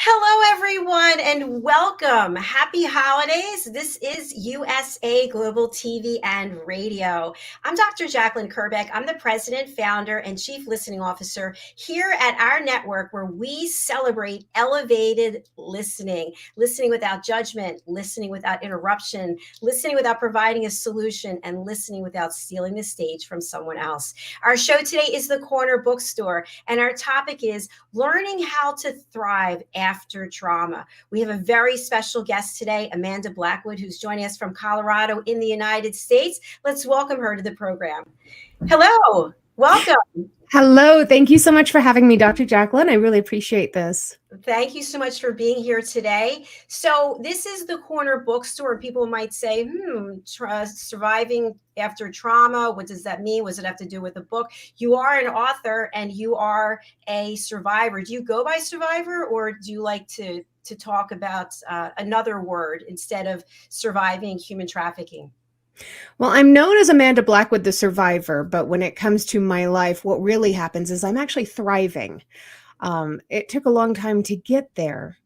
Hello, everyone, and welcome. Happy holidays. This is USA Global TV and Radio. I'm Dr. Jacalyn KERBECK. I'm the president, founder, and chief listening officer here at our network where we celebrate elevated listening, listening without judgment, listening without interruption, listening without providing a solution, and listening without stealing the stage from someone else. Our show today is the Corner Bookstore, and our topic is learning how to thrive after trauma. We have a very special guest today, Amanda Blackwood, who's joining us from Colorado in the United States. Let's welcome her to the program. Hello, welcome. Hello, thank you so much for having me, Dr. Jacalyn. I really appreciate this. Thank you so much for being here today. So this is the Corner Bookstore. People might say, surviving after trauma, what does that mean? What does it have to do with the book? You are an author and you are a survivor. Do you go by survivor, or do you like to talk about another word instead of surviving human trafficking? Well, I'm known as Amanda Blackwood, the survivor, but when it comes to my life, what really happens is I'm actually thriving. It took a long time to get there,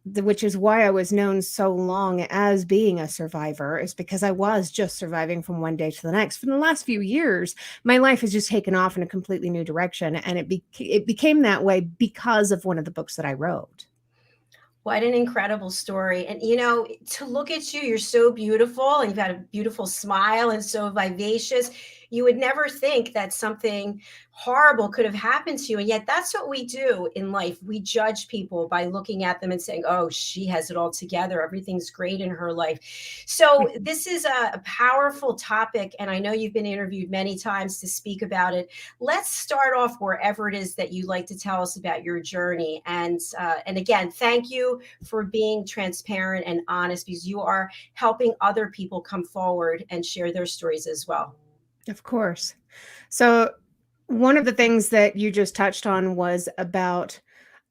which is why I was known so long as being a survivor, is because I was just surviving from one day to the next. For the last few years, my life has just taken off in a completely new direction, and it became that way because of one of the books that I wrote. What an incredible story. And, you know, to look at you, you're so beautiful and you've got a beautiful smile and so vivacious. You would never think that something horrible could have happened to you. And yet that's what we do in life. We judge people by looking at them and saying, oh, she has it all together. Everything's great in her life. So this is a powerful topic. And I know you've been interviewed many times to speak about it. Let's start off wherever it is that you'd like to tell us about your journey. And again, thank you for being transparent and honest, because you are helping other people come forward and share their stories as well. Of course. So one of the things that you just touched on was about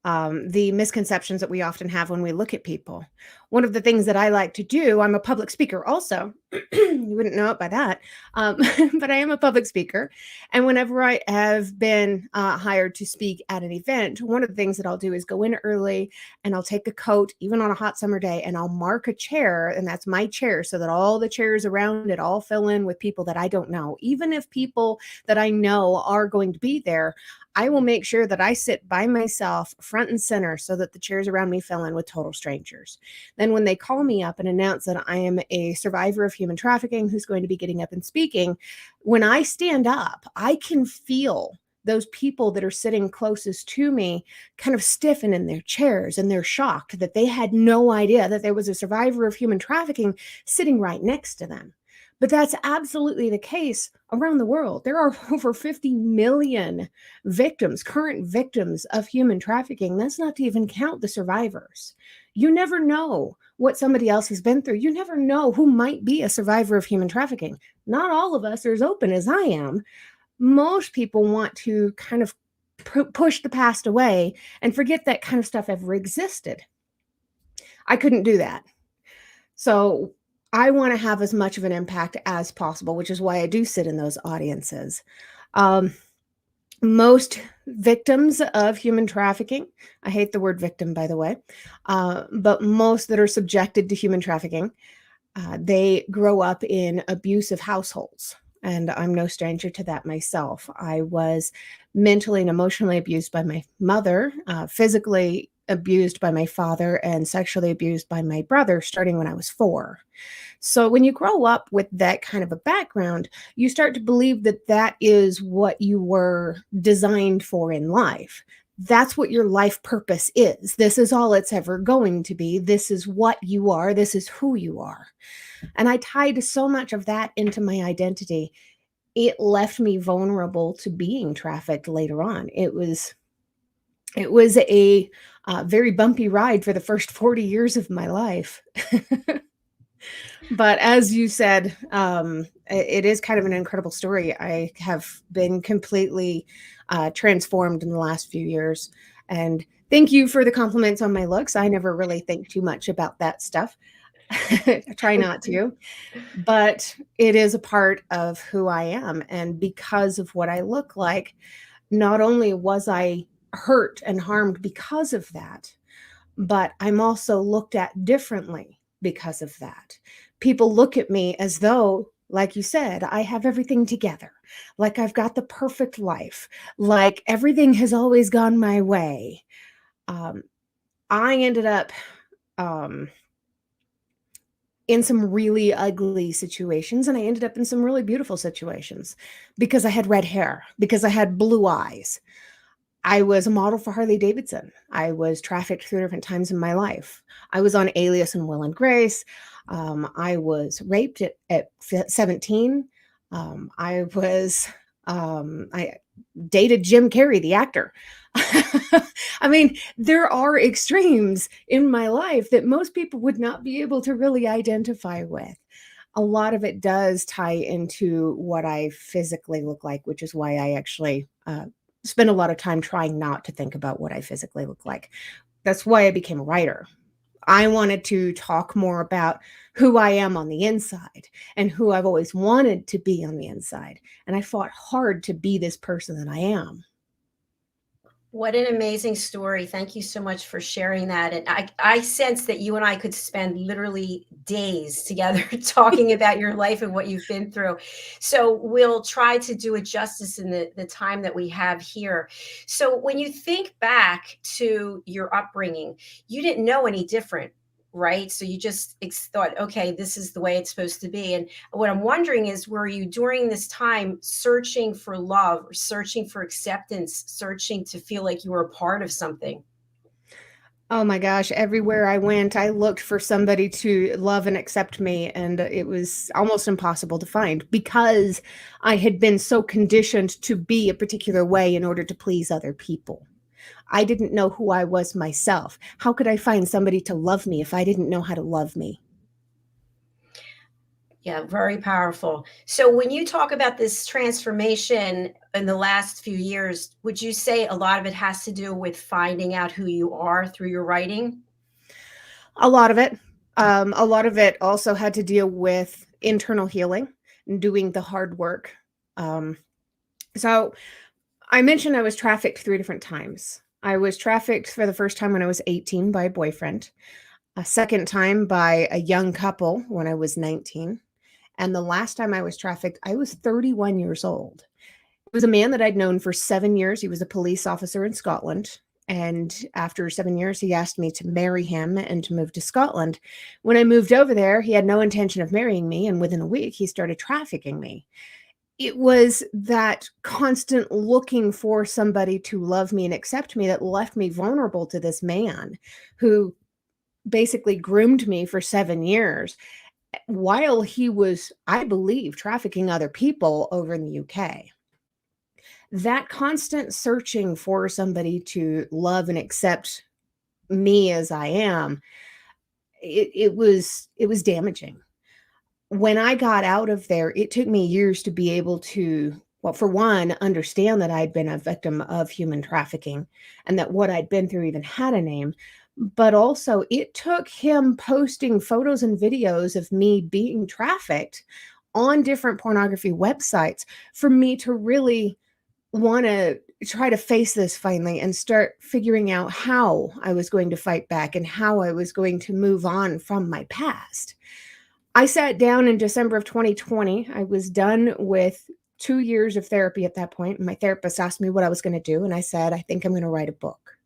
the misconceptions that we often have when we look at people. One of the things that I like to do, I'm a public speaker also. You wouldn't know it by that, but I am a public speaker. And whenever I have been hired to speak at an event, one of the things that I'll do is go in early and I'll take a coat, even on a hot summer day, and I'll mark a chair, and that's my chair, so that all the chairs around it all fill in with people that I don't know. Even if people that I know are going to be there, I will make sure that I sit by myself front and center so that the chairs around me fill in with total strangers. Then when they call me up and announce that I am a survivor of human trafficking who's going to be getting up and speaking, when I stand up, I can feel those people that are sitting closest to me kind of stiffen in their chairs, and they're shocked that they had no idea that there was a survivor of human trafficking sitting right next to them. But that's absolutely the case around the world. There are over 50 million victims, current victims of human trafficking. That's not to even count the survivors. You never know what somebody else has been through. You never know who might be a survivor of human trafficking. Not all of us are as open as I am. Most people want to kind of push the past away and forget that kind of stuff ever existed. I couldn't do that. So I want to have as much of an impact as possible, which is why I do sit in those audiences. Most victims of human trafficking, I hate the word victim, by the way, but most that are subjected to human trafficking, they grow up in abusive households. And I'm no stranger to that myself. I was mentally and emotionally abused by my mother, physically abused by my father, and sexually abused by my brother starting when I was 4. So when you grow up with that kind of a background, you start to believe that that is what you were designed for in life. That's what your life purpose is. This is all it's ever going to be. This is what you are. This is who you are. And I tied so much of that into my identity. It left me vulnerable to being trafficked later on. It was a very bumpy ride for the first 40 years of my life. But as you said, it is kind of an incredible story. I have been completely transformed in the last few years. And thank you for the compliments on my looks. I never really think too much about that stuff. I try not to, but it is a part of who I am. And because of what I look like, not only was I hurt and harmed because of that, but I'm also looked at differently because of that. People look at me as though, like you said, I have everything together, like I've got the perfect life, like everything has always gone my way. Um, I ended up um, in some really ugly situations, and I ended up in some really beautiful situations because I had red hair, because I had blue eyes. I was a model for Harley Davidson. I was trafficked 3 different times in my life. I was on Alias and Will and Grace. I was raped at 17. I dated Jim Carrey, the actor. I mean, there are extremes in my life that most people would not be able to really identify with. A lot of it does tie into what I physically look like, which is why I actually spend a lot of time trying not to think about what I physically look like. That's why I became a writer. I wanted to talk more about who I am on the inside and who I've always wanted to be on the inside. And I fought hard to be this person that I am. What an amazing story. Thank you so much for sharing that. And I sense that you and I could spend literally days together talking about your life and what you've been through. So we'll try to do it justice in the time that we have here. So when you think back to your upbringing, you didn't know any different, right? So you just thought, okay, this is the way it's supposed to be. And what I'm wondering is, were you during this time searching for love, or searching for acceptance, searching to feel like you were a part of something? Oh my gosh, everywhere I went, I looked for somebody to love and accept me, and it was almost impossible to find because I had been so conditioned to be a particular way in order to please other people. I didn't know who I was myself. How could I find somebody to love me if I didn't know how to love me? Yeah, very powerful. So when you talk about this transformation in the last few years, would you say a lot of it has to do with finding out who you are through your writing? A lot of it. A lot of it also had to deal with internal healing and doing the hard work. Um, so I mentioned I was trafficked 3 different times. I was trafficked for the first time when I was 18 by a boyfriend, a second time by a young couple when I was 19, and the last time I was trafficked, I was 31 years old. It was a man that I'd known for 7 years. He was a police officer in Scotland, and after 7 years, he asked me to marry him and to move to Scotland. When I moved over there, he had no intention of marrying me, and within a week, he started trafficking me. It was that constant looking for somebody to love me and accept me that left me vulnerable to this man who basically groomed me for 7 years while he was, I believe, trafficking other people over in the UK. That constant searching for somebody to love and accept me as I am, it was damaging. When I got out of there, it took me years to be able to, well, for one, understand that I'd been a victim of human trafficking and that what I'd been through even had a name. But also, it took him posting photos and videos of me being trafficked on different pornography websites for me to really want to try to face this finally and start figuring out how I was going to fight back and how I was going to move on from my past. I sat down in December of 2020. I was done with 2 years of therapy at that point. My therapist asked me what I was going to do, and I said, I think I'm going to write a book.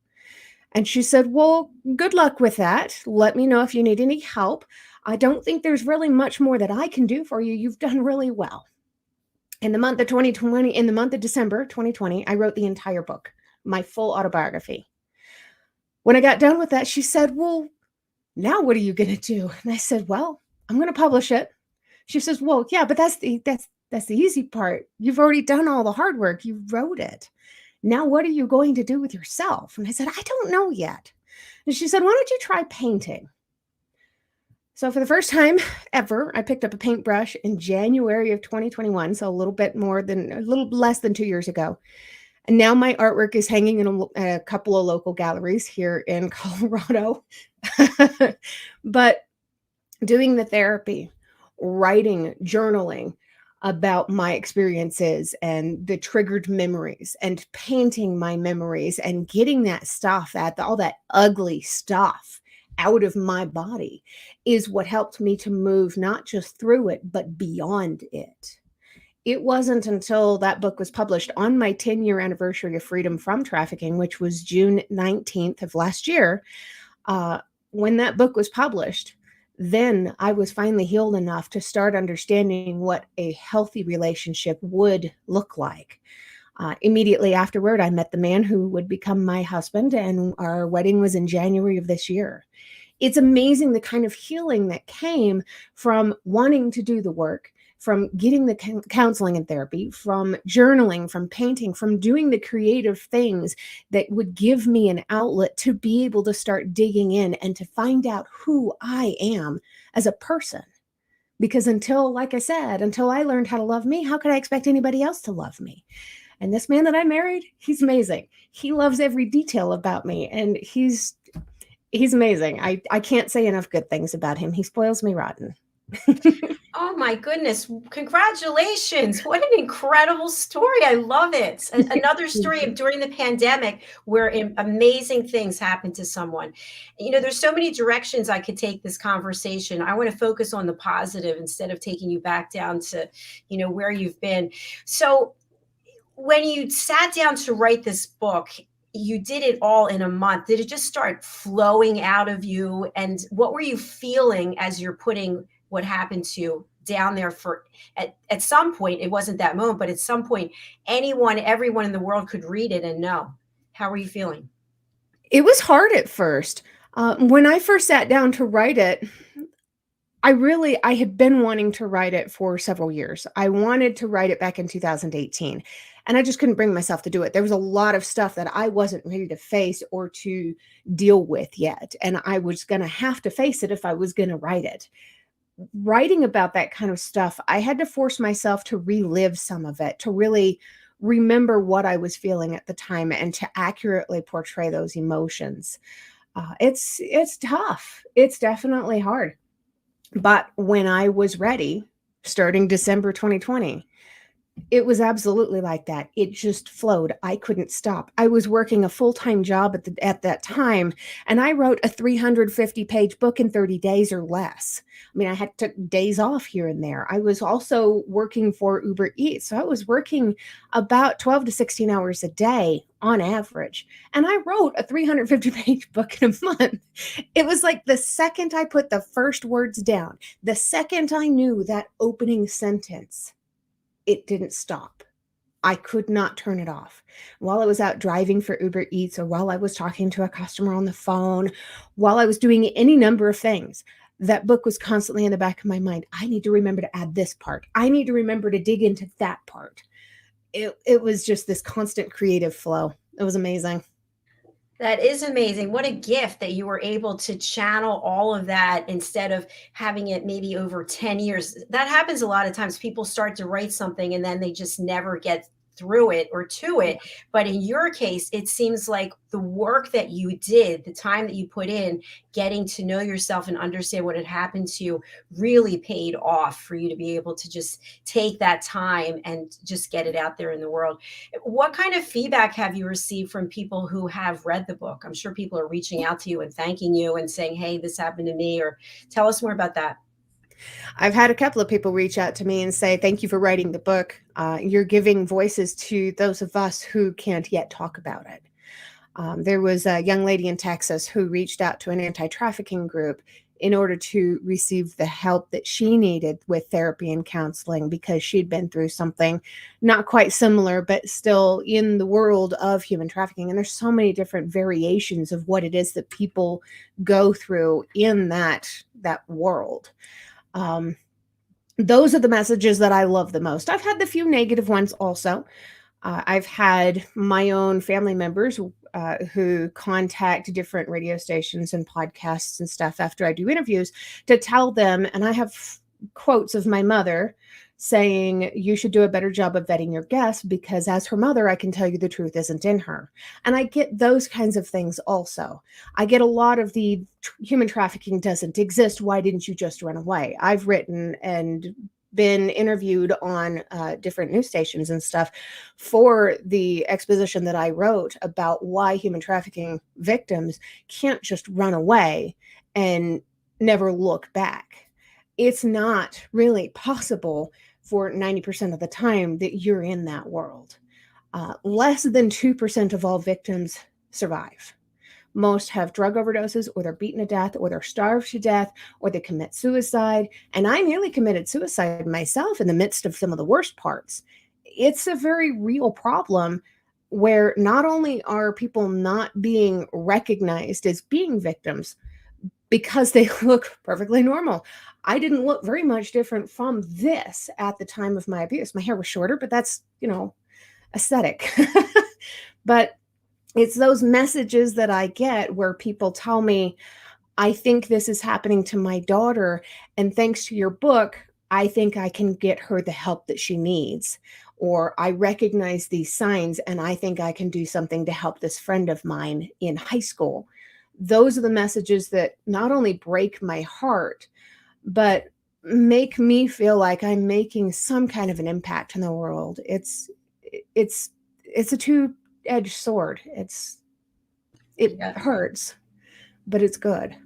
And she said, well, good luck with that. Let me know if you need any help. I don't think there's really much more that I can do for you. You've done really well. In the month of 2020, in the month of December 2020, I wrote the entire book, my full autobiography. When I got done with that, she said, well, now what are you going to do? And I said, well, I'm going to publish it. She says, well, yeah, but that's the easy part. You've already done all the hard work. You wrote it. Now what are you going to do with yourself? And I said, I don't know yet. And she said, why don't you try painting? So for the first time ever, I picked up a paintbrush in January of 2021, so a little less than 2 years ago. And now my artwork is hanging in a couple of local galleries here in Colorado. But doing the therapy, writing, journaling, about my experiences and the triggered memories and painting my memories and getting that stuff all that ugly stuff out of my body is what helped me to move not just through it, but beyond it. It wasn't until that book was published on my 10-year anniversary of freedom from trafficking, which was June 19th of last year, uh, when that book was published, then I was finally healed enough to start understanding what a healthy relationship would look like. Immediately afterward, I met the man who would become my husband, and our wedding was in January of this year. It's amazing the kind of healing that came from wanting to do the work, from getting the counseling and therapy, from journaling, from painting, from doing the creative things that would give me an outlet to be able to start digging in and to find out who I am as a person. Because until, like I said, until I learned how to love me, how could I expect anybody else to love me? And this man that I married, he's amazing. He loves every detail about me, and he's amazing. I can't say enough good things about him. He spoils me rotten. Oh my goodness. Congratulations. What an incredible story. I love it. Another story of during the pandemic where amazing things happened to someone. You know, there's so many directions I could take this conversation. I want to focus on the positive instead of taking you back down to, you know, where you've been. So when you sat down to write this book, you did it all in a month. Did it just start flowing out of you? And what were you feeling as you're putting what happened to you down there? For at some point, it wasn't that moment, but at some point, everyone in the world could read it and know. How were you feeling? It was hard at first. When I first sat down to write it, I had been wanting to write it for several years. I wanted to write it back in 2018, and I just couldn't bring myself to do it. There was a lot of stuff that I wasn't ready to face or to deal with yet, and I was going to have to face it if I was going to write it. Writing about that kind of stuff, I had to force myself to relive some of it, to really remember what I was feeling at the time and to accurately portray those emotions. It's tough. It's definitely hard. But when I was ready, starting December 2020, it was absolutely like that. It just flowed. I couldn't stop. I was working a full-time job at that time, and I wrote a 350-page book in 30 days or less. I mean, I had took days off here and there. I was also working for Uber Eats, so I was working about 12 to 16 hours a day on average, and I wrote a 350-page book in a month. It was like the second I put the first words down, the second I knew that opening sentence, it didn't stop. I could not turn it off. While I was out driving for Uber Eats, or while I was talking to a customer on the phone, while I was doing any number of things, that book was constantly in the back of my mind. I need to remember to add this part. I need to remember to dig into that part. It was just this constant creative flow. It was amazing. That is amazing. What a gift that you were able to channel all of that instead of having it maybe over 10 years. That happens a lot of times. People start to write something and then they just never get through it or to it. But in your case, it seems like the work that you did, the time that you put in, getting to know yourself and understand what had happened to you really paid off for you to be able to just take that time and just get it out there in the world. What kind of feedback have you received from people who have read the book? I'm sure people are reaching out to you and thanking you and saying, hey, this happened to me, or tell us more about that. I've had a couple of people reach out to me and say, thank you for writing the book. You're giving voices to those of us who can't yet talk about it. There was a young lady in Texas who reached out to an anti-trafficking group in order to receive the help that she needed with therapy and counseling because she'd been through something not quite similar, but still in the world of human trafficking. And there's so many different variations of what it is that people go through in that world. Those are the messages that I love the most. I've had the few negative ones also. I've had my own family members who contact different radio stations and podcasts and stuff after I do interviews to tell them, and I have quotes of my mother saying, you should do a better job of vetting your guests because as her mother, I can tell you the truth isn't in her. And I get those kinds of things also. I get a lot of the human trafficking doesn't exist. Why didn't you just run away? I've written and been interviewed on different news stations and stuff for the exposition that I wrote about why human trafficking victims can't just run away and never look back. It's not really possible for 90% of the time that you're in that world. Less than 2% of all victims survive. Most have drug overdoses, or they're beaten to death, or they're starved to death, or they commit suicide. And I nearly committed suicide myself in the midst of some of the worst parts. It's a very real problem where not only are people not being recognized as being victims because they look perfectly normal. I didn't look very much different from this at the time of my abuse. My hair was shorter, but that's, aesthetic. But it's those messages that I get where people tell me, I think this is happening to my daughter. And thanks to your book, I think I can get her the help that she needs. Or I recognize these signs and I think I can do something to help this friend of mine in high school. Those are the messages that not only break my heart, but make me feel like I'm making some kind of an impact in the world. It's a two-edged sword. It Yeah. hurts, but it's good.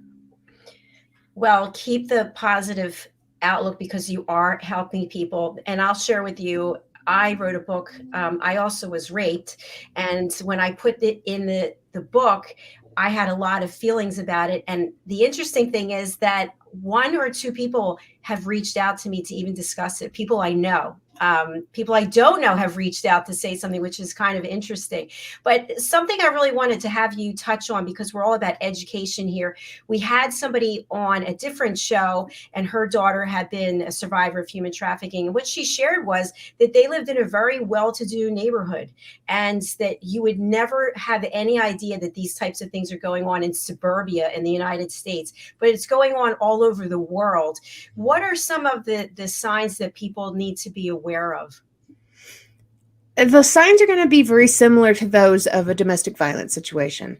Well, keep the positive outlook because you are helping people. And I'll share with you, I wrote a book. I also was raped. And when I put it in the book, I had a lot of feelings about it. And the interesting thing is that one or two people have reached out to me to even discuss it. People I know. People I don't know have reached out to say something, which is kind of interesting. But something I really wanted to have you touch on, because we're all about education here. We had somebody on a different show, and her daughter had been a survivor of human trafficking. And what she shared was that they lived in a very well-to-do neighborhood, and that you would never have any idea that these types of things are going on in suburbia in the United States, but it's going on all over the world. What are some of the signs that people need to be aware of? The signs are going to be very similar to those of a domestic violence situation.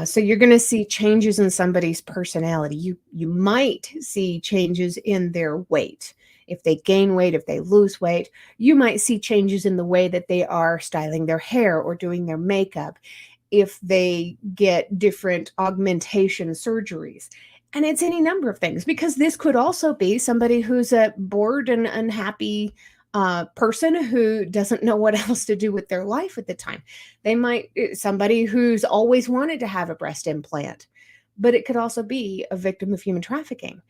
So you're going to see changes in somebody's personality. You might see changes in their weight. If they gain weight, if they lose weight, you might see changes in the way that they are styling their hair or doing their makeup. If they get different augmentation surgeries. And it's any number of things, because this could also be somebody who's a bored and unhappy person who doesn't know what else to do with their life at the time. They might, somebody who's always wanted to have a breast implant, but it could also be a victim of human trafficking.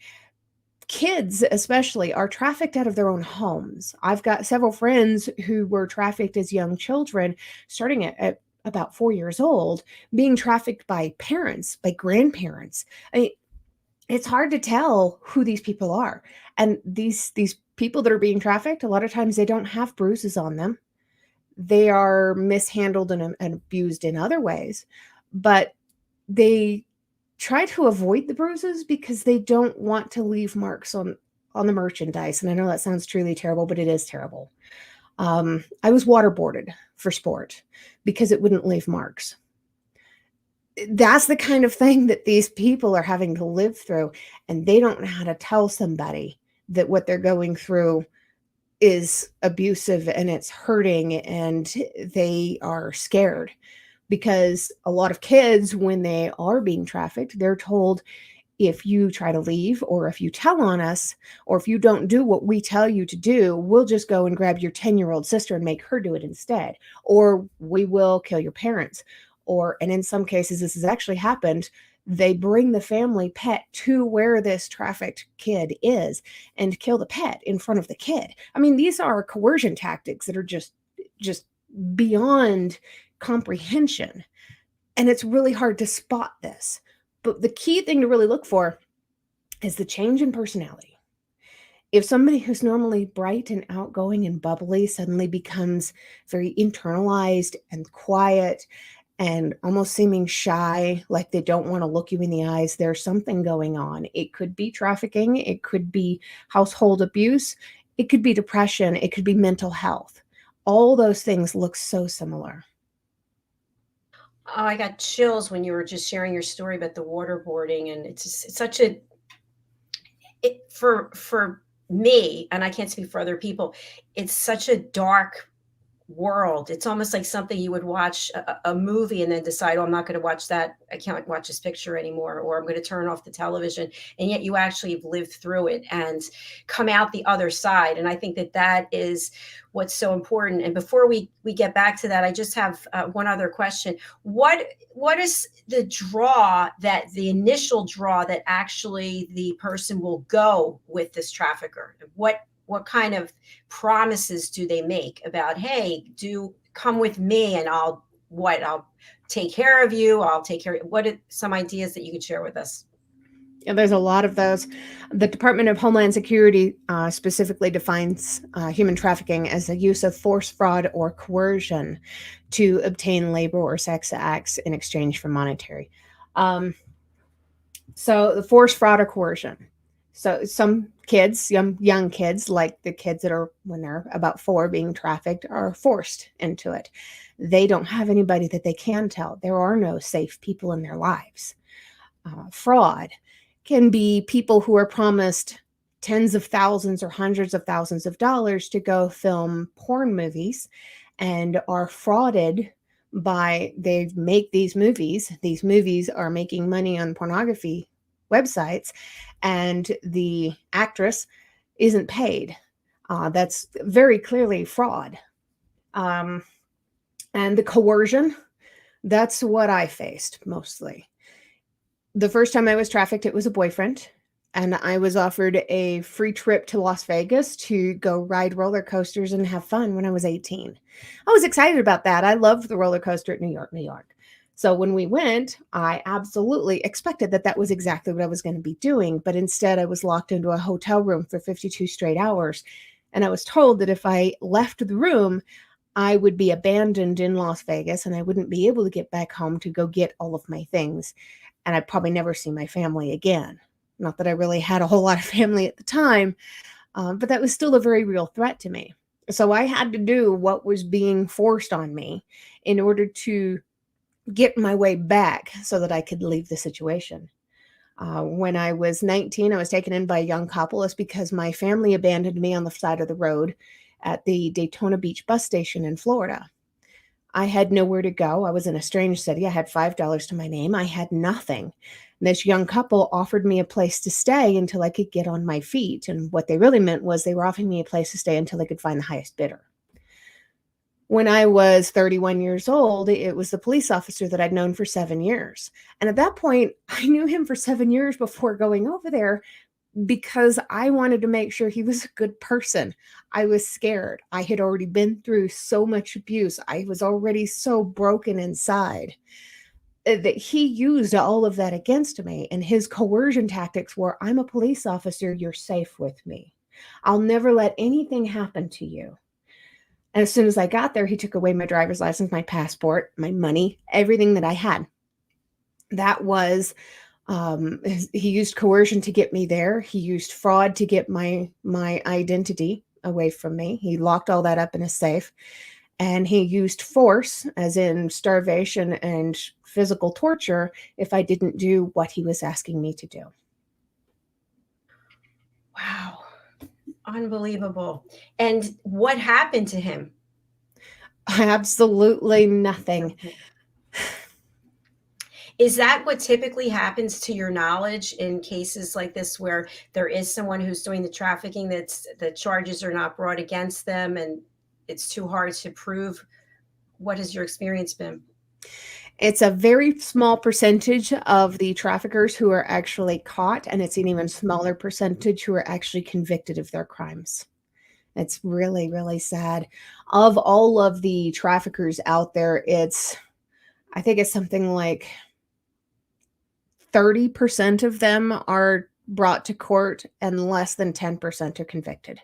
Kids, especially, are trafficked out of their own homes. I've got several friends who were trafficked as young children, starting at about 4 years old, being trafficked by parents, by grandparents. I mean, it's hard to tell who these people are. And these people that are being trafficked, a lot of times they don't have bruises on them. They are mishandled and abused in other ways, but they try to avoid the bruises because they don't want to leave marks on the merchandise. And I know that sounds truly terrible, but it is terrible. I was waterboarded for sport because it wouldn't leave marks. That's the kind of thing that these people are having to live through, and they don't know how to tell somebody that what they're going through is abusive and it's hurting, and they are scared. Because a lot of kids, when they are being trafficked, they're told, if you try to leave, or if you tell on us, or if you don't do what we tell you to do, we'll just go and grab your 10-year-old sister and make her do it instead. Or we will kill your parents. Or, and in some cases, this has actually happened, they bring the family pet to where this trafficked kid is and kill the pet in front of the kid. I mean, these are coercion tactics that are just beyond comprehension. And it's really hard to spot this. But the key thing to really look for is the change in personality. If somebody who's normally bright and outgoing and bubbly suddenly becomes very internalized and quiet and almost seeming shy, like they don't want to look you in the eyes, there's something going on. It could be trafficking, it could be household abuse, it could be depression, it could be mental health. All those things look so similar. Oh, I got chills when you were just sharing your story about the waterboarding, and it's such a for me, and I can't speak for other people, it's such a dark world. It's almost like something you would watch a movie and then decide, oh, I'm not going to watch that. I can't watch this picture anymore, or I'm going to turn off the television. And yet you actually have lived through it and come out the other side. And I think that that is what's so important. And before we get back to that, I just have one other question. What is the draw, that the initial draw that actually the person will go with this trafficker? What kind of promises do they make about, hey, do come with me and I'll take care of you, I'll take care of, what are some ideas that you could share with us? And there's a lot of those. The Department of Homeland Security specifically defines human trafficking as the use of force, fraud, or coercion to obtain labor or sex acts in exchange for monetary. So the force, fraud, or coercion. So some kids, young kids, like the kids that are when they're about 4 being trafficked, are forced into it. They don't have anybody that they can tell. There are no safe people in their lives. Fraud can be people who are promised tens of thousands or hundreds of thousands of dollars to go film porn movies and are frauded by, they make these movies. These movies are making money on pornography websites, and the actress isn't paid. That's very clearly fraud. And the coercion, that's what I faced mostly. The first time I was trafficked, it was a boyfriend, and I was offered a free trip to Las Vegas to go ride roller coasters and have fun when I was 18. I was excited about that. I loved the roller coaster at New York, New York. So when we went, I absolutely expected that that was exactly what I was going to be doing, but instead I was locked into a hotel room for 52 straight hours, and I was told that if I left the room, I would be abandoned in Las Vegas and I wouldn't be able to get back home to go get all of my things, and I'd probably never see my family again. Not that I really had a whole lot of family at the time, but that was still a very real threat to me. So I had to do what was being forced on me in order to get my way back so that I could leave the situation. When I was 19, I was taken in by a young couple. It's because my family abandoned me on the side of the road at the Daytona Beach bus station in Florida. I had nowhere to go. I was in a strange city. I had $5 to my name. I had nothing. This young couple offered me a place to stay until I could get on my feet. And what they really meant was they were offering me a place to stay until they could find the highest bidder. When I was 31 years old, it was the police officer that I'd known for 7 years. And at that point, I knew him for 7 years before going over there because I wanted to make sure he was a good person. I was scared. I had already been through so much abuse. I was already so broken inside that he used all of that against me. And his coercion tactics were, I'm a police officer. You're safe with me. I'll never let anything happen to you. And as soon as I got there, he took away my driver's license, my passport, my money, everything that I had. That was, he used coercion to get me there. He used fraud to get my identity away from me. He locked all that up in a safe. And he used force, as in starvation and physical torture, if I didn't do what he was asking me to do. Wow. Unbelievable. And what happened to him? Absolutely nothing. Is that what typically happens, to your knowledge, in cases like this where there is someone who's doing the trafficking, the charges are not brought against them and it's too hard to prove? What has your experience been? It's a very small percentage of the traffickers who are actually caught, and it's an even smaller percentage who are actually convicted of their crimes. It's really, really sad. Of all of the traffickers out there, I think it's something like 30% of them are brought to court and less than 10% are convicted.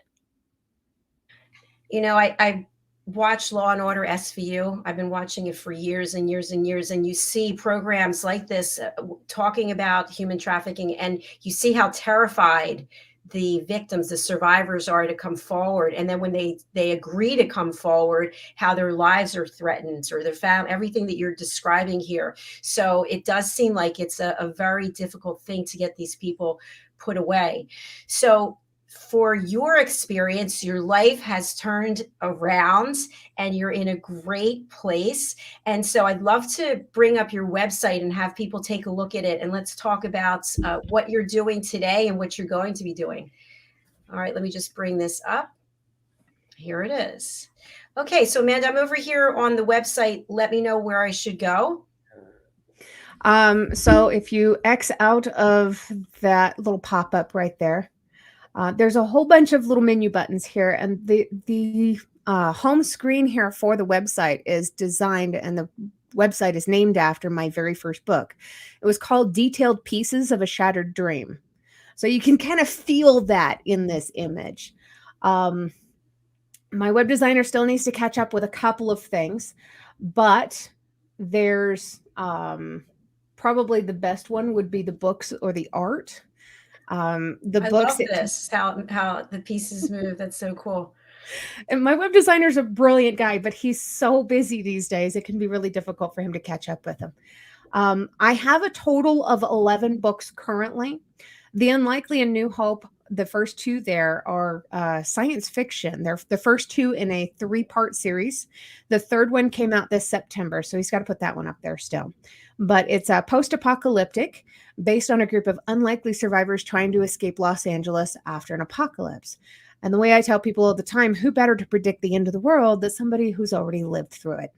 You know, I watch Law and Order SVU. I've been watching it for years and years and years. And you see programs like this talking about human trafficking, and you see how terrified the victims, the survivors, are to come forward. And then when they agree to come forward, how their lives are threatened, or their family, everything that you're describing here. So it does seem like it's a very difficult thing to get these people put away. So for your experience. Your life has turned around and you're in a great place. And so I'd love to bring up your website and have people take a look at it. And let's talk about what you're doing today and what you're going to be doing. All right, let me just bring this up. Here it is. Okay, so Amanda, I'm over here on the website. Let me know where I should go. So if you X out of that little pop-up right there, there's a whole bunch of little menu buttons here, and the home screen here for the website is designed, and the website is named after my very first book. It was called Detailed Pieces of a Shattered Dream. So you can kind of feel that in this image. My web designer still needs to catch up with a couple of things, but there's probably the best one would be the books or the art. I love this, how the pieces move. That's so cool. And my web designer is a brilliant guy, but he's so busy these days. It can be really difficult for him to catch up with him. I have a total of 11 books currently. The Unlikely and New Hope, the first two there are science fiction. They're the first two in a 3-part series. The third one came out this September, so he's got to put that one up there still. But it's post-apocalyptic, based on a group of unlikely survivors trying to escape Los Angeles after an apocalypse. And the way I tell people all the time, who better to predict the end of the world than somebody who's already lived through it?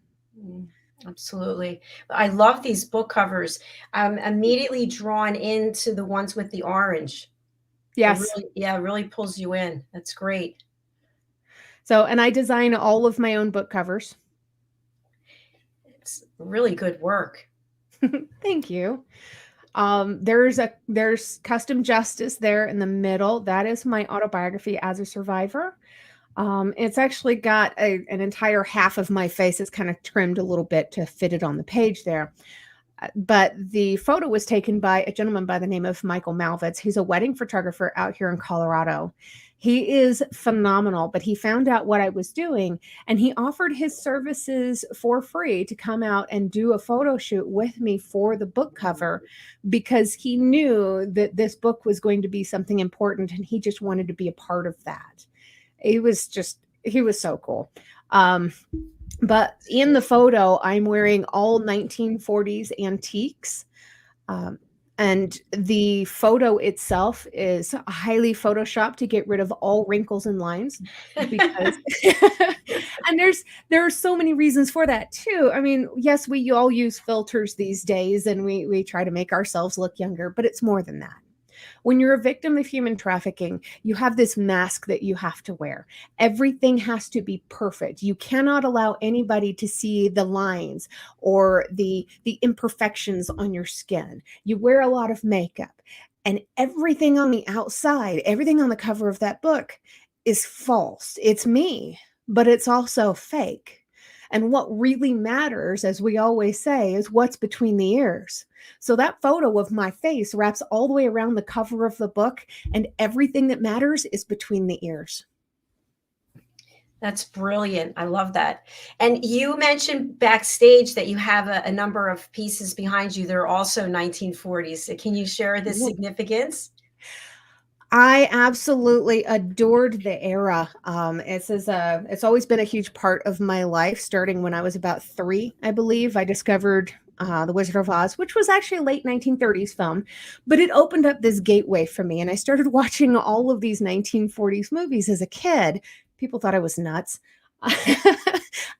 Absolutely. I love these book covers. I'm immediately drawn into the ones with the orange. Yes. It really pulls you in. That's great. So, and I design all of my own book covers. It's really good work. Thank you. There's Custom Justice there in the middle. That is my autobiography as a survivor. It's actually got an entire half of my face. It's kind of trimmed a little bit to fit it on the page there. But the photo was taken by a gentleman by the name of Michael Malvitz. He's a wedding photographer out here in Colorado. He is phenomenal, but he found out what I was doing and he offered his services for free to come out and do a photo shoot with me for the book cover because he knew that this book was going to be something important and he just wanted to be a part of that. He was so cool. But in the photo, I'm wearing all 1940s antiques. And the photo itself is highly photoshopped to get rid of all wrinkles and lines because and there are so many reasons for that too. I mean, yes, we all use filters these days and we try to make ourselves look younger, but it's more than that. When you're a victim of human trafficking, you have this mask that you have to wear. Everything has to be perfect. You cannot allow anybody to see the lines or the imperfections on your skin. You wear a lot of makeup, and everything on the outside, everything on the cover of that book is false. It's me, but it's also fake. And what really matters, as we always say, is what's between the ears. So that photo of my face wraps all the way around the cover of the book, and everything that matters is between the ears. That's brilliant. I love that. And you mentioned backstage that you have a number of pieces behind you. They're also 1940s. Can you share the significance? I absolutely adored the era. It's always been a huge part of my life, starting when I was about 3, I believe. I discovered The Wizard of Oz, which was actually a late 1930s film, but it opened up this gateway for me. And I started watching all of these 1940s movies as a kid. People thought I was nuts.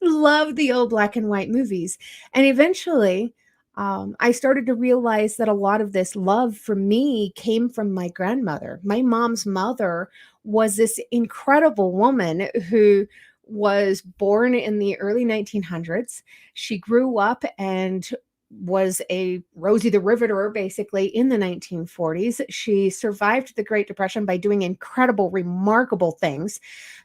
Loved the old black and white movies. And eventually, I started to realize that a lot of this love for me came from my grandmother. My mom's mother was this incredible woman who was born in the early 1900s. She grew up and was a Rosie the Riveter, basically, in the 1940s. She survived the Great Depression by doing incredible, remarkable things.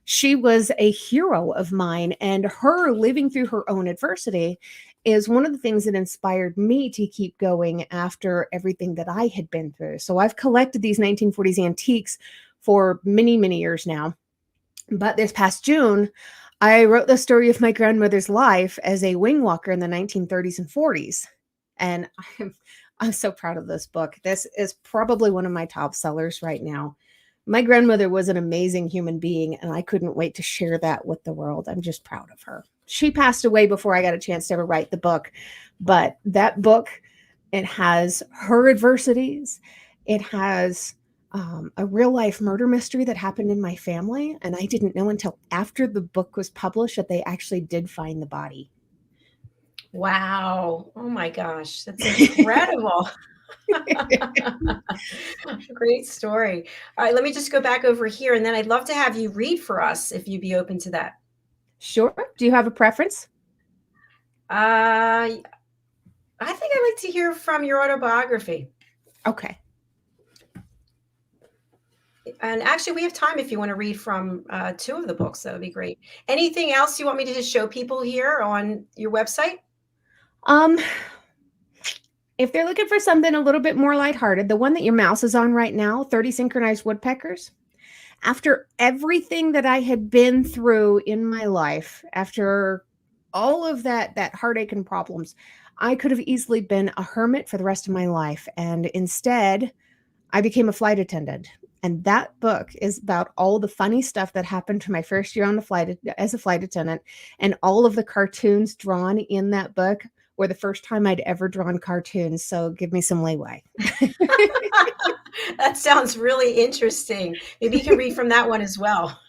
She was a hero of mine, and her living through her own adversity is one of the things that inspired me to keep going after everything that I had been through. So I've collected these 1940s antiques for many, many years now. But this past June, I wrote the story of my grandmother's life as a wing walker in the 1930s and 40s. And I'm so proud of this book. This is probably one of my top sellers right now. My grandmother was an amazing human being, and I couldn't wait to share that with the world. I'm just proud of her. She passed away before I got a chance to ever write the book, but that book, it has her adversities. It has a real life murder mystery that happened in my family, and I didn't know until after the book was published that they actually did find the body. Wow. Oh my gosh. That's incredible. Great story. All right, let me just go back over here, and then I'd love to have you read for us if you'd be open to that. Sure. Do you have a preference? I think I'd like to hear from your autobiography. Okay. And actually, we have time if you want to read from two of the books. That would be great. Anything else you want me to just show people here on your website? Um, if they're looking for something a little bit more lighthearted, the one that your mouse is on right now, 30 Synchronized Woodpeckers. After everything that I had been through in my life, after all of that heartache and problems, I could have easily been a hermit for the rest of my life. And instead, I became a flight attendant. And that book is about all the funny stuff that happened to my first year on the flight as a flight attendant, and all of the cartoons drawn in that book were the first time I'd ever drawn cartoons. So give me some leeway. That sounds really interesting. Maybe you can read from that one as well.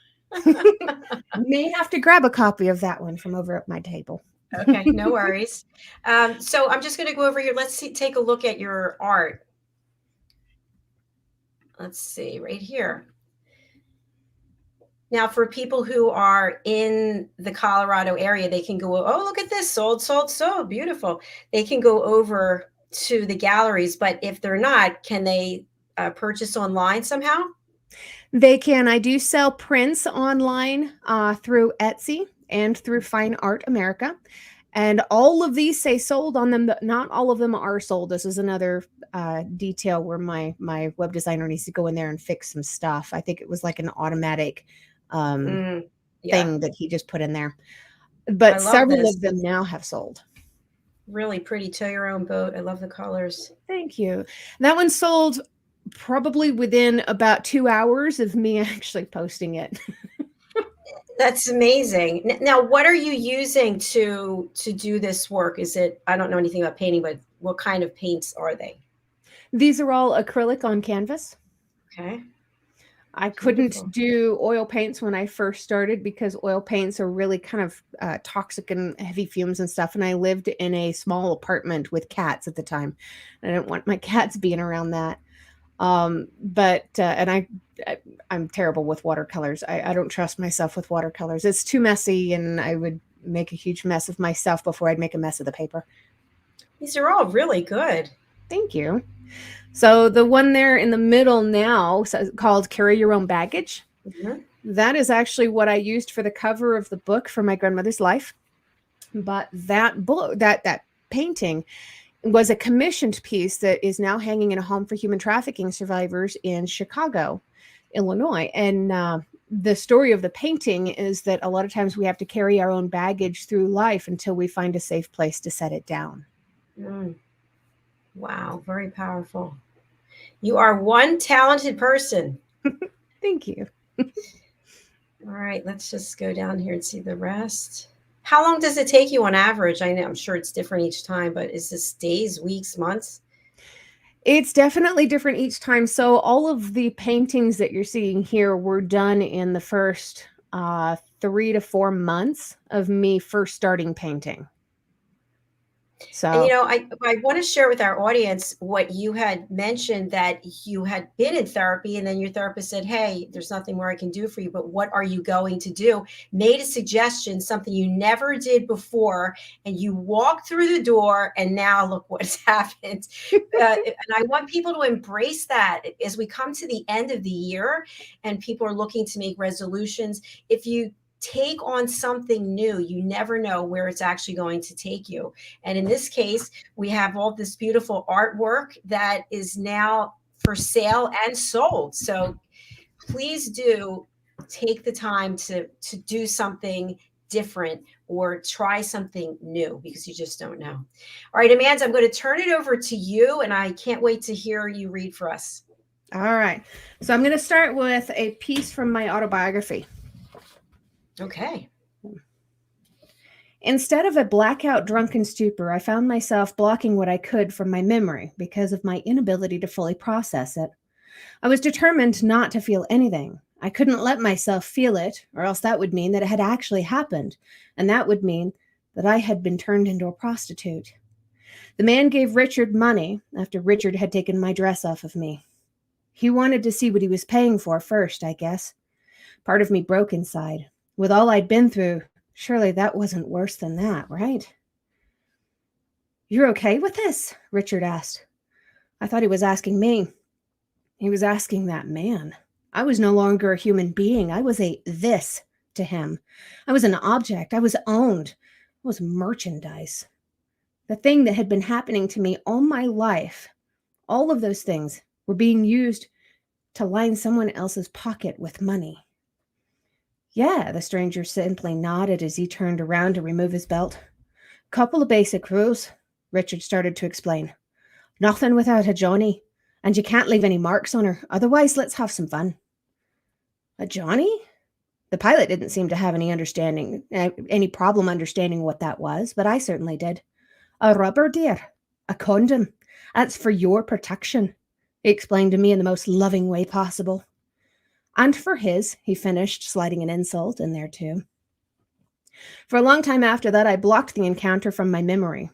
May have to grab a copy of that one from over at my table. Okay, no worries. So I'm just going to go over here. Let's take a look at your art. Let's see right here. Now, for people who are in the Colorado area, they can go, oh, look at this, sold, so beautiful. They can go over to the galleries, but if they're not, can they purchase online somehow? They can. I do sell prints online through Etsy and through Fine Art America. And all of these say sold on them, but not all of them are sold. This is another detail where my web designer needs to go in there and fix some stuff. I think it was like an automatic Yeah. thing that he just put in there. But several of them now have sold. Really pretty. Tow your own boat. I love the colors. Thank you. That one sold probably within about 2 hours of me actually posting it. That's amazing. Now, what are you using to do this work? Is it, I don't know anything about painting, but what kind of paints are they? These are all acrylic on canvas. Okay. I couldn't do oil paints when I first started because oil paints are really kind of toxic and heavy fumes and stuff. And I lived in a small apartment with cats at the time. I didn't want my cats being around that. And I'm terrible with watercolors. I don't trust myself with watercolors. It's too messy, and I would make a huge mess of myself before I'd make a mess of the paper. These are all really good. Thank you. So the one there in the middle now called Carry Your Own Baggage. Mm-hmm. That is actually what I used for the cover of the book for my grandmother's life. But that book, that painting was a commissioned piece that is now hanging in a home for human trafficking survivors in Chicago, Illinois. And the story of the painting is that a lot of times we have to carry our own baggage through life until we find a safe place to set it down. Wow, very powerful. You are one talented person. Thank you. All right, let's just go down here and see the rest. How long does it take you on average? I know, I'm sure it's different each time, but is this days, weeks, months? It's definitely different each time. So all of the paintings that you're seeing here were done in the first 3 to 4 months of me first starting painting. So, and I want to share with our audience what you had mentioned, that you had been in therapy and then your therapist said, hey, there's nothing more I can do for you, but what are you going to do? Made a suggestion, something you never did before, and you walked through the door and now look what's happened. And I want people to embrace that as we come to the end of the year and people are looking to make resolutions. If you take on something new, you never know where it's actually going to take you. And in this case, we have all this beautiful artwork that is now for sale and sold. So please do take the time to do something different or try something new, because you just don't know. All right, Amanda, I'm going to turn it over to you, and I can't wait to hear you read for us. All right. So I'm going to start with a piece from my autobiography. Okay. Instead of a blackout drunken stupor, I found myself blocking what I could from my memory because of my inability to fully process it. I was determined not to feel anything. I couldn't let myself feel it, or else that would mean that it had actually happened, and that would mean that I had been turned into a prostitute. The man gave Richard money after Richard had taken my dress off of me. He wanted to see what he was paying for first, I guess. Part of me broke inside. With all I'd been through, surely that wasn't worse than that, right? "You're okay with this?" Richard asked. I thought he was asking me. He was asking that man. I was no longer a human being. I was a this to him. I was an object. I was owned. I was merchandise. The thing that had been happening to me all my life, all of those things were being used to line someone else's pocket with money. "Yeah," the stranger simply nodded as he turned around to remove his belt. "Couple of basic rules," Richard started to explain. "Nothing without a Johnny, and you can't leave any marks on her. Otherwise, let's have some fun." A Johnny? The pilot didn't seem to have any problem understanding what that was, but I certainly did. "A rubber, dear. A condom. That's for your protection," he explained to me in the most loving way possible. "And for his," he finished, sliding an insult in there too. For a long time after that, I blocked the encounter from my memory.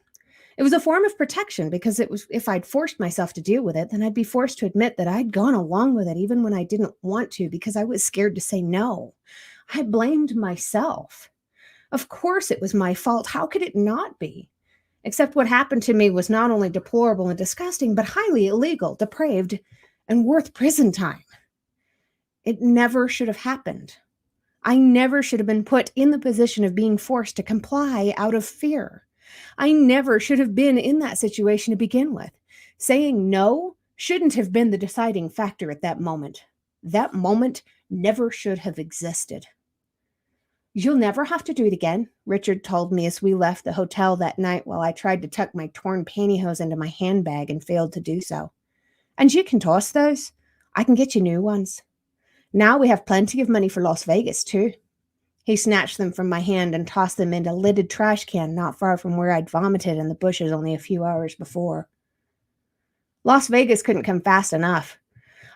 It was a form of protection because if I'd forced myself to deal with it, then I'd be forced to admit that I'd gone along with it even when I didn't want to because I was scared to say no. I blamed myself. Of course it was my fault. How could it not be? Except what happened to me was not only deplorable and disgusting, but highly illegal, depraved, and worth prison time. It never should have happened. I never should have been put in the position of being forced to comply out of fear. I never should have been in that situation to begin with. Saying no shouldn't have been the deciding factor at that moment. That moment never should have existed. "You'll never have to do it again," Richard told me as we left the hotel that night while I tried to tuck my torn pantyhose into my handbag and failed to do so. "And you can toss those. I can get you new ones. Now we have plenty of money for Las Vegas, too." He snatched them from my hand and tossed them into a lidded trash can not far from where I'd vomited in the bushes only a few hours before. Las Vegas couldn't come fast enough.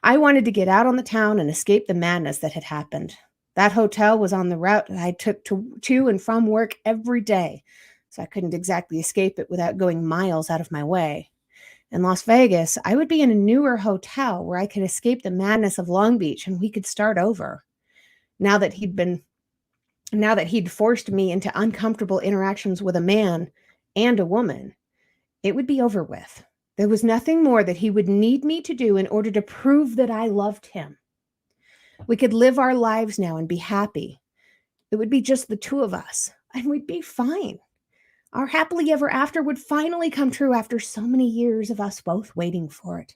I wanted to get out on the town and escape the madness that had happened. That hotel was on the route that I took to and from work every day, so I couldn't exactly escape it without going miles out of my way. In Las Vegas, I would be in a newer hotel where I could escape the madness of Long Beach and we could start over. Now that he'd forced me into uncomfortable interactions with a man and a woman, it would be over with. There was nothing more that he would need me to do in order to prove that I loved him. We could live our lives now and be happy. It would be just the two of us, and we'd be fine. Our happily ever after would finally come true after so many years of us both waiting for it.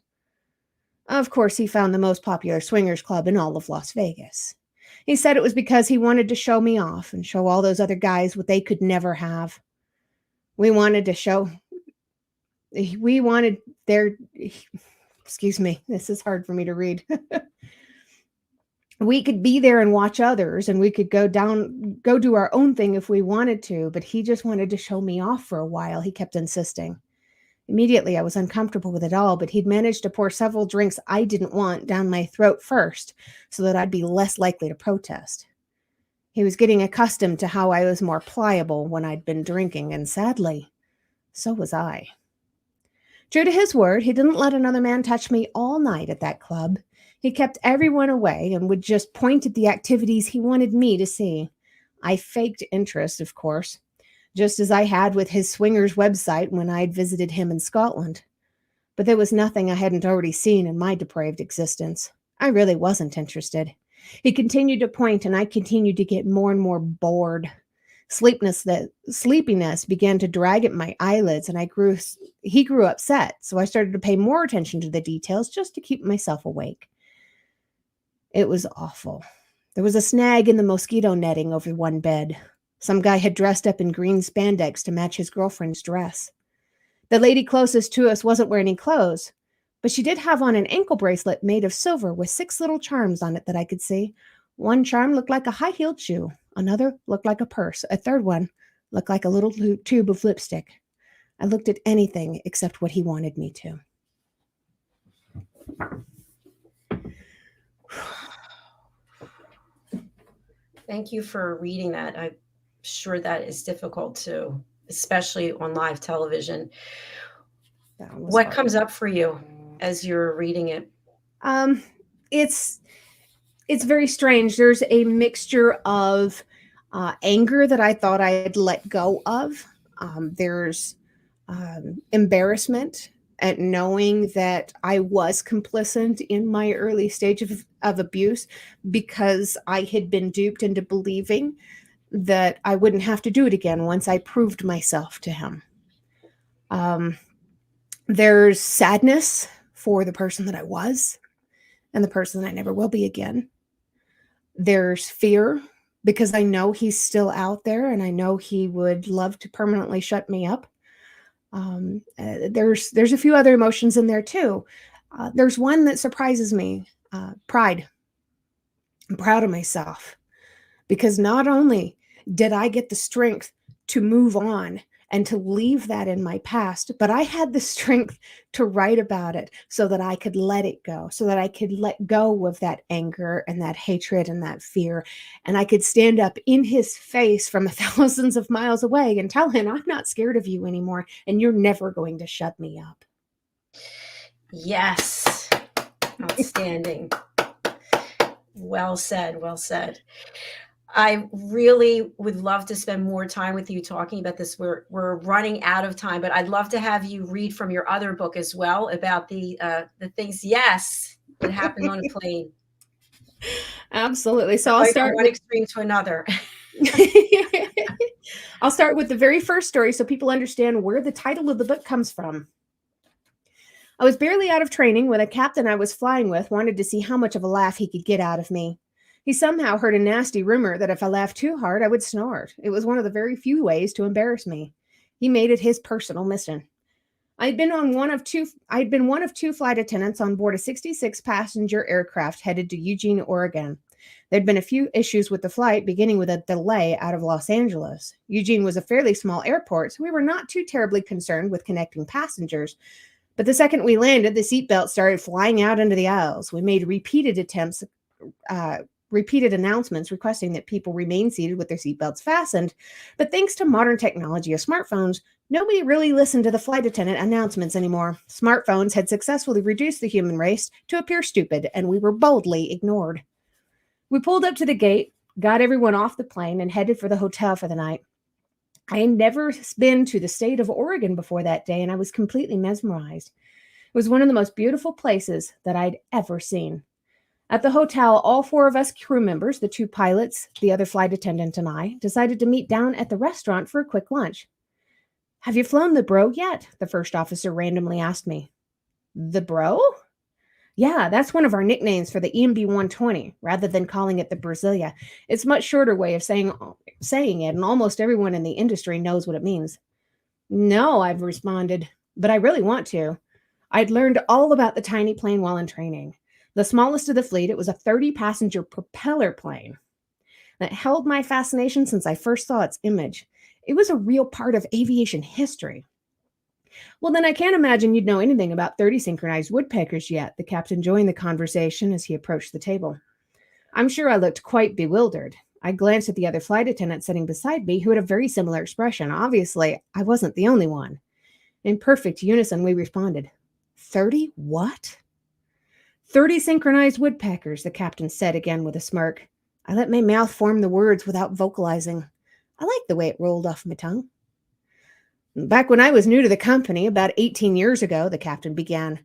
Of course, he found the most popular swingers club in all of Las Vegas. He said it was because he wanted to show me off and show all those other guys what they could never have. Excuse me, this is hard for me to read. We could be there and watch others, and we could go do our own thing if we wanted to, but he just wanted to show me off for a while, he kept insisting. Immediately, I was uncomfortable with it all, but he'd managed to pour several drinks I didn't want down my throat first so that I'd be less likely to protest. He was getting accustomed to how I was more pliable when I'd been drinking, and sadly, so was I. True to his word, he didn't let another man touch me all night at that club. He kept everyone away and would just point at the activities he wanted me to see. I faked interest, of course, just as I had with his swingers website when I'd visited him in Scotland. But there was nothing I hadn't already seen in my depraved existence. I really wasn't interested. He continued to point, and I continued to get more and more bored. Sleepiness began to drag at my eyelids, and he grew upset, so I started to pay more attention to the details just to keep myself awake. It was awful. There was a snag in the mosquito netting over one bed. Some guy had dressed up in green spandex to match his girlfriend's dress. The lady closest to us wasn't wearing any clothes, But she did have on an ankle bracelet made of silver with 6 little charms on it that I could see. One charm looked like a high-heeled shoe. Another looked like a purse. A third one looked like a little tube of lipstick. I looked at anything except what he wanted me to. Thank you for reading that. I'm sure that is difficult too, especially on live television. What comes up for you as you're reading it? It's very strange. There's a mixture of anger that I thought I had let go of. There's embarrassment at knowing that I was complicit in my early stage of abuse, because I had been duped into believing that I wouldn't have to do it again once I proved myself to him. There's sadness for the person that I was and the person that I never will be again. There's fear because I know he's still out there and I know he would love to permanently shut me up. There's a few other emotions in there too. There's one that surprises me, pride. I'm proud of myself because not only did I get the strength to move on and to leave that in my past, but I had the strength to write about it so that I could let it go, so that I could let go of that anger and that hatred and that fear. And I could stand up in his face from thousands of miles away and tell him, I'm not scared of you anymore, and you're never going to shut me up. Yes. Outstanding. Well said. Well said. I really would love to spend more time with you talking about this. We're running out of time, but I'd love to have you read from your other book as well about the things, yes, that happened on a plane. Absolutely. So I'll start from one extreme to another. I'll start with the very first story so people understand where the title of the book comes from. I was barely out of training when a captain I was flying with wanted to see how much of a laugh he could get out of me. He somehow heard a nasty rumor that if I laughed too hard, I would snort. It was one of the very few ways to embarrass me. He made it his personal mission. I'd been one of two flight attendants on board a 66-passenger aircraft headed to Eugene, Oregon. There'd been a few issues with the flight, beginning with a delay out of Los Angeles. Eugene was a fairly small airport, so we were not too terribly concerned with connecting passengers. But the second we landed, the seatbelt started flying out into the aisles. We made repeated announcements requesting that people remain seated with their seatbelts fastened. But thanks to modern technology of smartphones, nobody really listened to the flight attendant announcements anymore. Smartphones had successfully reduced the human race to appear stupid, and we were boldly ignored. We pulled up to the gate, got everyone off the plane, and headed for the hotel for the night. I had never been to the state of Oregon before that day, and I was completely mesmerized. It was one of the most beautiful places that I'd ever seen. At the hotel, all 4 of us crew members, the 2 pilots, the other flight attendant, and I, decided to meet down at the restaurant for a quick lunch. Have you flown the Bro yet? The first officer randomly asked me. The Bro? Yeah, that's one of our nicknames for the EMB 120, rather than calling it the Brasilia. It's a much shorter way of saying it, and almost everyone in the industry knows what it means. No, I've responded, but I really want to. I'd learned all about the tiny plane while in training. The smallest of the fleet, it was a 30-passenger propeller plane that held my fascination since I first saw its image. It was a real part of aviation history. Well, then I can't imagine you'd know anything about 30 synchronized woodpeckers yet, the captain joined the conversation as he approached the table. I'm sure I looked quite bewildered. I glanced at the other flight attendant sitting beside me, who had a very similar expression. Obviously, I wasn't the only one. In perfect unison, we responded, 30 what? 30 synchronized woodpeckers, the captain said again with a smirk. I let my mouth form the words without vocalizing. I liked the way it rolled off my tongue. Back when I was new to the company, about 18 years ago, the captain began,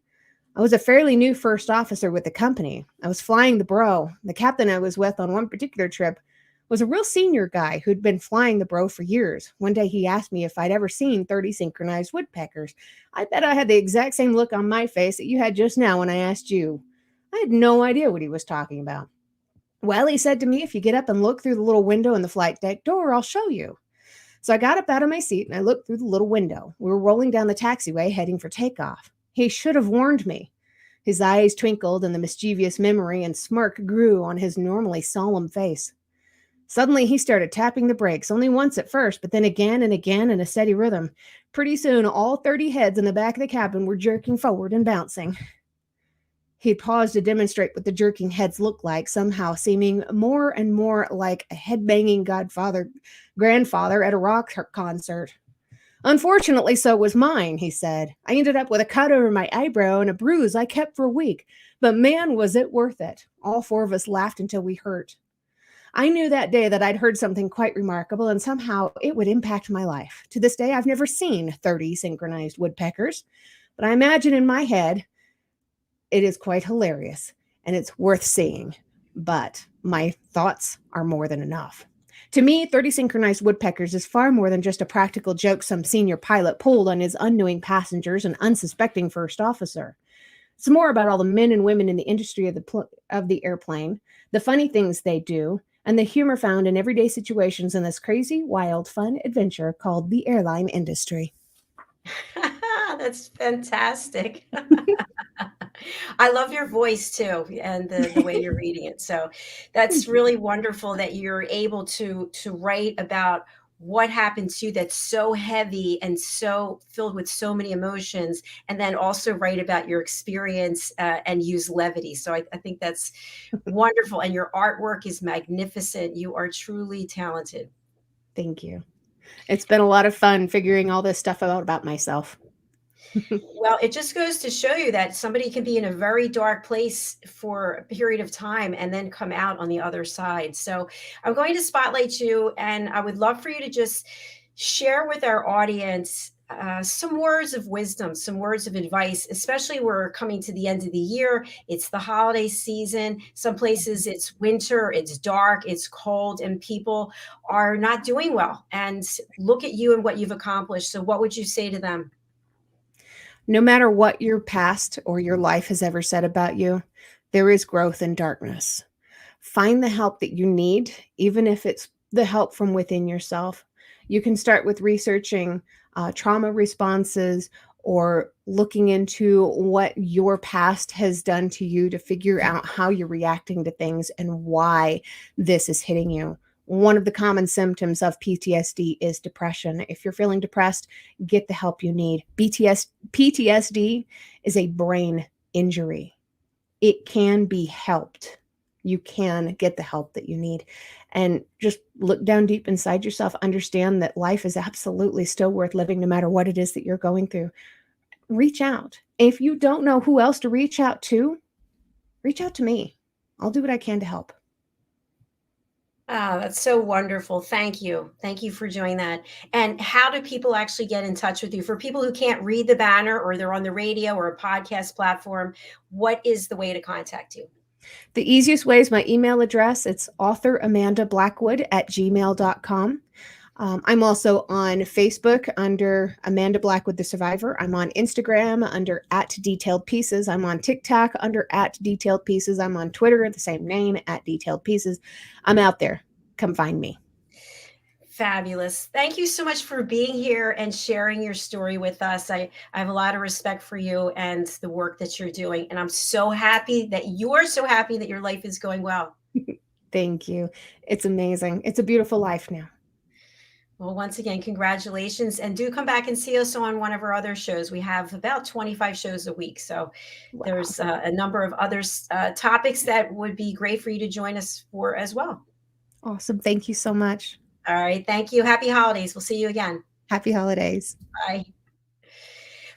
I was a fairly new first officer with the company. I was flying the Bro. The captain I was with on one particular trip was a real senior guy who'd been flying the Bro for years. One day he asked me if I'd ever seen 30 synchronized woodpeckers. I bet I had the exact same look on my face that you had just now when I asked you. I had no idea what he was talking about. Well, he said to me, if you get up and look through the little window in the flight deck door, I'll show you. So I got up out of my seat and I looked through the little window. We were rolling down the taxiway heading for takeoff. He should have warned me. His eyes twinkled and the mischievous memory and smirk grew on his normally solemn face. Suddenly he started tapping the brakes, only once at first, but then again and again in a steady rhythm. Pretty soon all 30 heads in the back of the cabin were jerking forward and bouncing. He paused to demonstrate what the jerking heads looked like, somehow seeming more and more like a head-banging grandfather at a rock concert. Unfortunately, so was mine, he said. I ended up with a cut over my eyebrow and a bruise I kept for a week. But man, was it worth it. All 4 of us laughed until we hurt. I knew that day that I'd heard something quite remarkable, and somehow it would impact my life. To this day, I've never seen 30 synchronized woodpeckers, but I imagine in my head it is quite hilarious, and it's worth seeing. But my thoughts are more than enough. To me, 30 synchronized woodpeckers is far more than just a practical joke some senior pilot pulled on his unknowing passengers and unsuspecting first officer. It's more about all the men and women in the industry of the airplane, the funny things they do, and the humor found in everyday situations in this crazy, wild, fun adventure called the airline industry. That's fantastic. I love your voice too, and the way you're reading it. So that's really wonderful that you're able to write about what happened to you that's so heavy and so filled with so many emotions, and then also write about your experience and use levity. So I think that's wonderful, and your artwork is magnificent. You are truly talented. Thank you. It's been a lot of fun figuring all this stuff out about myself. Well, it just goes to show you that somebody can be in a very dark place for a period of time and then come out on the other side. So I'm going to spotlight you, and I would love for you to just share with our audience some words of wisdom, some words of advice, especially we're coming to the end of the year. It's the holiday season. Some places it's winter, it's dark, it's cold, and people are not doing well. And look at you and what you've accomplished. So what would you say to them? No matter what your past or your life has ever said about you, there is growth in darkness. Find the help that you need, even if it's the help from within yourself. You can start with researching trauma responses or looking into what your past has done to you to figure out how you're reacting to things and why this is hitting you. One of the common symptoms of PTSD is depression. If you're feeling depressed, get the help you need. PTSD is a brain injury. It can be helped. You can get the help that you need. And just look down deep inside yourself. Understand that life is absolutely still worth living no matter what it is that you're going through. Reach out. If you don't know who else to reach out to me. I'll do what I can to help. Oh, that's so wonderful. Thank you. Thank you for doing that. And how do people actually get in touch with you? For people who can't read the banner or they're on the radio or a podcast platform, what is the way to contact you? The easiest way is my email address. It's authoramandablackwood@gmail.com. I'm also on Facebook under Amanda Blackwood, the Survivor. I'm on Instagram under @DetailedPieces. I'm on TikTok under @DetailedPieces. I'm on Twitter, the same name, @DetailedPieces. I'm out there. Come find me. Fabulous. Thank you so much for being here and sharing your story with us. I have a lot of respect for you and the work that you're doing. And I'm so happy that you're so happy that your life is going well. Thank you. It's amazing. It's a beautiful life now. Well, once again, congratulations. And do come back and see us on one of our other shows. We have about 25 shows a week. So Wow. there's a number of other topics that would be great for you to join us for as well. Awesome. Thank you so much. All right. Thank you. Happy holidays. We'll see you again. Happy holidays. Bye.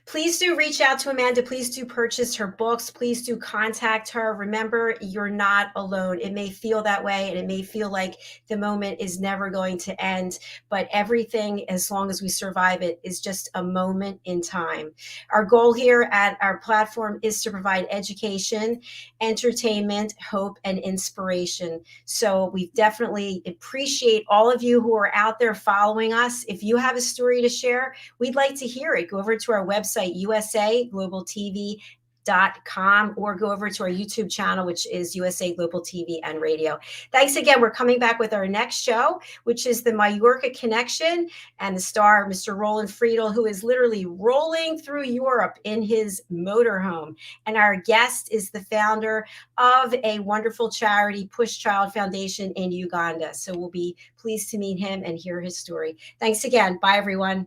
Please do reach out to Amanda. Please do purchase her books. Please do contact her. Remember, you're not alone. It may feel that way, and it may feel like the moment is never going to end, but everything, as long as we survive it, is just a moment in time. Our goal here at our platform is to provide education, entertainment, hope, and inspiration. So we definitely appreciate all of you who are out there following us. If you have a story to share, we'd like to hear it. Go over to our website, USA Global TV or go over to our YouTube channel, which is USA Global TV and Radio. Thanks again. We're coming back with our next show, which is the Mallorca Connection, and the star, Mr. Roland Friedel, who is literally rolling through Europe in his motorhome. And our guest is the founder of a wonderful charity, Push Child Foundation in Uganda. So we'll be pleased to meet him and hear his story. Thanks again. Bye, everyone.